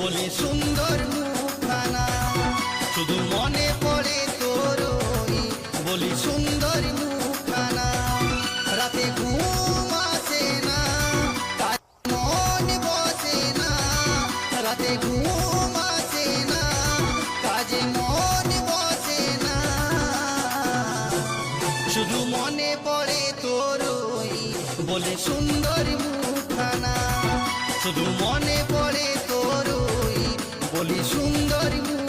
বলে সুন্দর মুখখানা, শুধু মনে পড়ে তোর ওই বলি সুন্দর মুখখানা। রাতে ঘুম আসে না, মন বসে না, রাতে ঘুম আসে না, কাজে মন বসে না, শুধু মনে পড়ে তোর ওই বলে সুন্দর মুখখানা, শুধু মনে পড়ে তোর ওই বলি সুন্দর মুখখানা।